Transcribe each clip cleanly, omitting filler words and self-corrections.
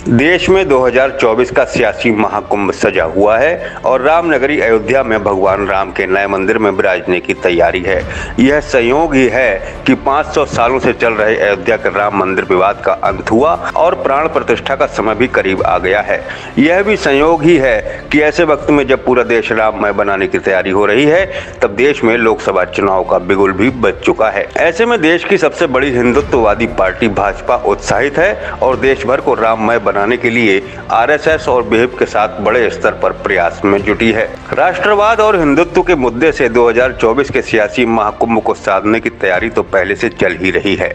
देश में 2024 का सियासी महाकुंभ सजा हुआ है और रामनगरी अयोध्या में भगवान राम के नए मंदिर में विराजने की तैयारी है। यह संयोग ही है कि 500 सालों से चल रहे अयोध्या के राम मंदिर विवाद का अंत हुआ और प्राण प्रतिष्ठा का समय भी करीब आ गया है। यह भी संयोग ही है कि ऐसे वक्त में जब पूरा देश राममय बनाने की तैयारी हो रही है, तब देश में लोकसभा चुनाव का बिगुल भी बज चुका है। ऐसे में देश की सबसे बड़ी हिंदुत्ववादी पार्टी भाजपा उत्साहित है और देश भर को राममय बनाने के लिए आरएसएस और बीजेपी के साथ बड़े स्तर पर प्रयास में जुटी है। राष्ट्रवाद और हिंदुत्व के मुद्दे से 2024 के सियासी महाकुंभ को साधने की तैयारी तो पहले से चल ही रही है।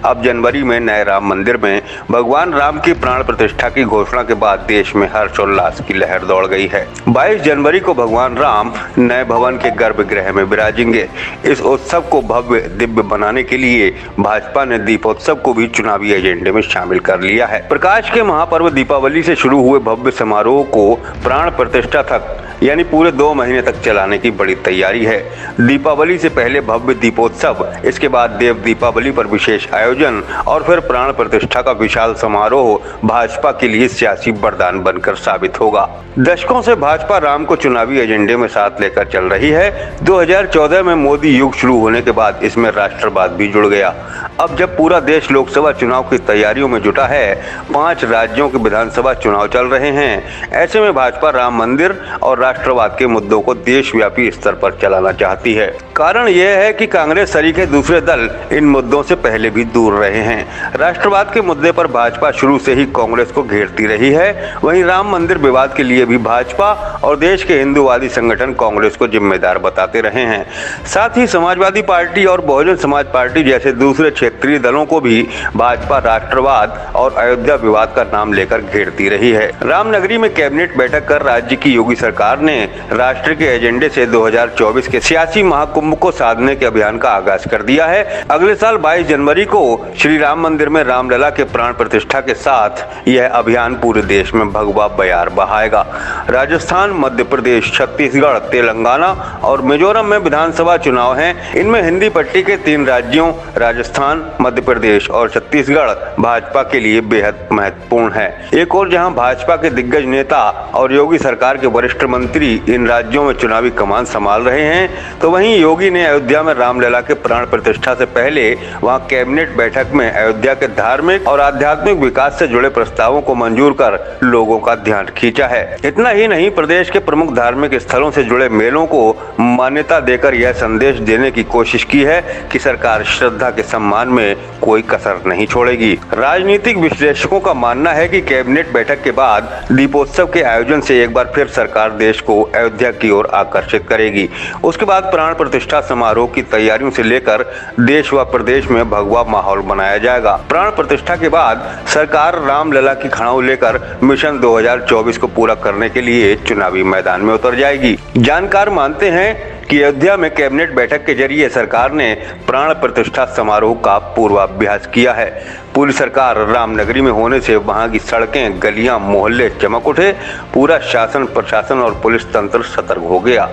अब जनवरी में नए राम मंदिर में भगवान राम की प्राण प्रतिष्ठा की घोषणा के बाद देश में हर्षोल्लास की लहर दौड़ गई है। 22 जनवरी को भगवान राम नए भवन के गर्भगृह में विराजेंगे। इस उत्सव को भव्य दिव्य बनाने के लिए भाजपा ने दीपोत्सव को भी चुनावी एजेंडे में शामिल कर लिया है। प्रकाश के महापर्व दीपावली से शुरू हुए भव्य समारोह को प्राण प्रतिष्ठा तक यानी पूरे 2 महीने तक चलाने की बड़ी तैयारी है। दीपावली से पहले भव्य दीपोत्सव, इसके बाद देव दीपावली पर विशेष आयोजन और फिर प्राण प्रतिष्ठा का विशाल समारोह भाजपा के लिए सियासी वरदान बनकर साबित होगा। दशकों से भाजपा राम को चुनावी एजेंडे में साथ लेकर चल रही है। 2014 में मोदी युग शुरू होने के बाद इसमें राष्ट्रवाद भी जुड़ गया। अब जब पूरा देश लोकसभा चुनाव की तैयारियों में जुटा है, 5 राज्यों के विधानसभा चुनाव चल रहे हैं, ऐसे में भाजपा राम मंदिर और राष्ट्रवाद के मुद्दों को देशव्यापी स्तर पर चलाना चाहती है। कारण यह है कि कांग्रेस सरीखे दूसरे दल इन मुद्दों से पहले भी दूर रहे हैं। राष्ट्रवाद के मुद्दे पर भाजपा शुरू से ही कांग्रेस को घेरती रही है। वहीं राम मंदिर विवाद के लिए भी भाजपा और देश के हिंदूवादी संगठन कांग्रेस को जिम्मेदार बताते रहे हैं। साथ ही समाजवादी पार्टी और बहुजन समाज पार्टी जैसे दूसरे क्षेत्रीय दलों को भी भाजपा राष्ट्रवाद और अयोध्या विवाद का नाम लेकर घेरती रही है। रामनगरी में कैबिनेट बैठक कर राज्य की योगी सरकार ने राष्ट्र के एजेंडे से 2024 के सियासी महाकुंभ को साधने के अभियान का आगाज कर दिया है। अगले साल 22 जनवरी को श्री राम मंदिर में रामलला के प्राण प्रतिष्ठा के साथ यह अभियान पूरे देश में भगवा बयार बहाएगा। राजस्थान, मध्य प्रदेश, छत्तीसगढ़, तेलंगाना और मिजोरम में विधानसभा चुनाव हैं। इनमें हिंदी पट्टी के 3 राज्यों राजस्थान, मध्य प्रदेश और छत्तीसगढ़ भाजपा के लिए बेहद महत्वपूर्ण है। एक और जहां भाजपा के दिग्गज नेता और योगी सरकार के वरिष्ठ मंत्री इन राज्यों में चुनावी कमान संभाल रहे हैं, तो वहीं योगी ने अयोध्या में रामलला के प्राण प्रतिष्ठा से पहले वहां कैबिनेट बैठक में अयोध्या के धार्मिक और आध्यात्मिक विकास से जुड़े प्रस्तावों को मंजूर कर लोगों का ध्यान खींचा है। इतना ही नहीं, प्रदेश के प्रमुख धार्मिक स्थलों से जुड़े मेलों को मान्यता देकर यह संदेश देने की कोशिश की है कि सरकार श्रद्धा के सम्मान में कोई कसर नहीं छोड़ेगी। राजनीतिक विश्लेषकों का मानना है कि कैबिनेट बैठक के बाद दीपोत्सव के आयोजन से एक बार फिर सरकार देश को अयोध्या की ओर आकर्षित करेगी। उसके बाद प्राण प्रतिष्ठा समारोह की तैयारियों से लेकर देश व प्रदेश में भगवा माहौल बनाया जाएगा। प्राण प्रतिष्ठा के बाद सरकार रामलला की खड़ाऊ लेकर मिशन 2024 को पूरा करने के लिए चुनावी मैदान में उतर जाएगी। जानकार मानते हैं कि अयोध्या में कैबिनेट बैठक के जरिए सरकार ने प्राण प्रतिष्ठा समारोह का पूर्वाभ्यास किया है। पूरी सरकार रामनगरी में होने से वहां की सड़कें, गलियां, मोहल्ले चमक उठे। पूरा शासन, प्रशासन और पुलिस तंत्र सतर्क हो गया।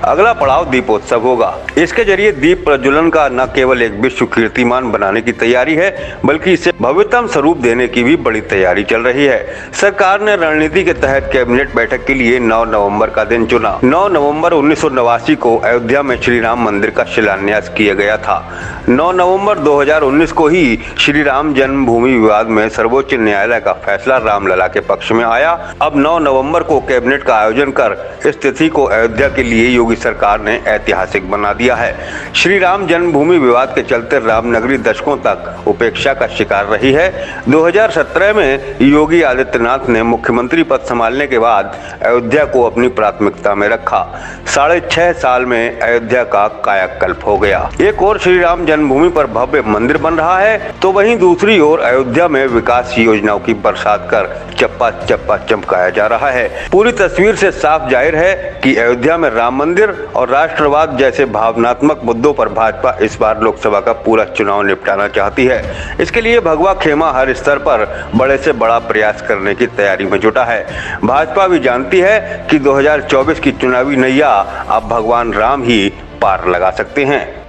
अगला पड़ाव दीपोत्सव होगा। इसके जरिए दीप प्रज्वलन का न केवल एक विश्व कीर्तिमान बनाने की तैयारी है, बल्कि इसे भव्यतम स्वरूप देने की भी बड़ी तैयारी चल रही है। सरकार ने रणनीति के तहत कैबिनेट बैठक के लिए 9 नवंबर का दिन चुना। 9 नवंबर 1989 को अयोध्या में श्री राम मंदिर का शिलान्यास किया गया था। 9 नवंबर 2019 को ही श्री राम जन्मभूमि विवाद में सर्वोच्च न्यायालय का फैसला रामलला के पक्ष में आया। अब 9 नवंबर को कैबिनेट का आयोजन कर स्थिति को अयोध्या के लिए योगी सरकार ने ऐतिहासिक बना दिया है। श्री राम जन्मभूमि विवाद के चलते रामनगरी दशकों तक उपेक्षा का शिकार रही है। 2017 में योगी आदित्यनाथ ने मुख्यमंत्री पद संभालने के बाद अयोध्या को अपनी प्राथमिकता में रखा। 6.5 साल में अयोध्या का कायाकल्प हो गया। एक और श्री राम जन्मभूमि पर भव्य मंदिर बन रहा है, तो वहीं दूसरी ओर अयोध्या में विकास योजनाओं की बरसात कर चप्पा चप्पा चमकाया जा रहा है। पूरी तस्वीर से साफ जाहिर है कि अयोध्या में राम मंदिर और राष्ट्रवाद जैसे भावनात्मक मुद्दों पर भाजपा इस बार लोकसभा का पूरा चुनाव निपटाना चाहती है। इसके लिए भगवा खेमा हर स्तर पर बड़े से बड़ा प्रयास करने की तैयारी में जुटा है। भाजपा भी जानती है कि 2024 की चुनावी नैया अब भगवान राम ही पार लगा सकते हैं।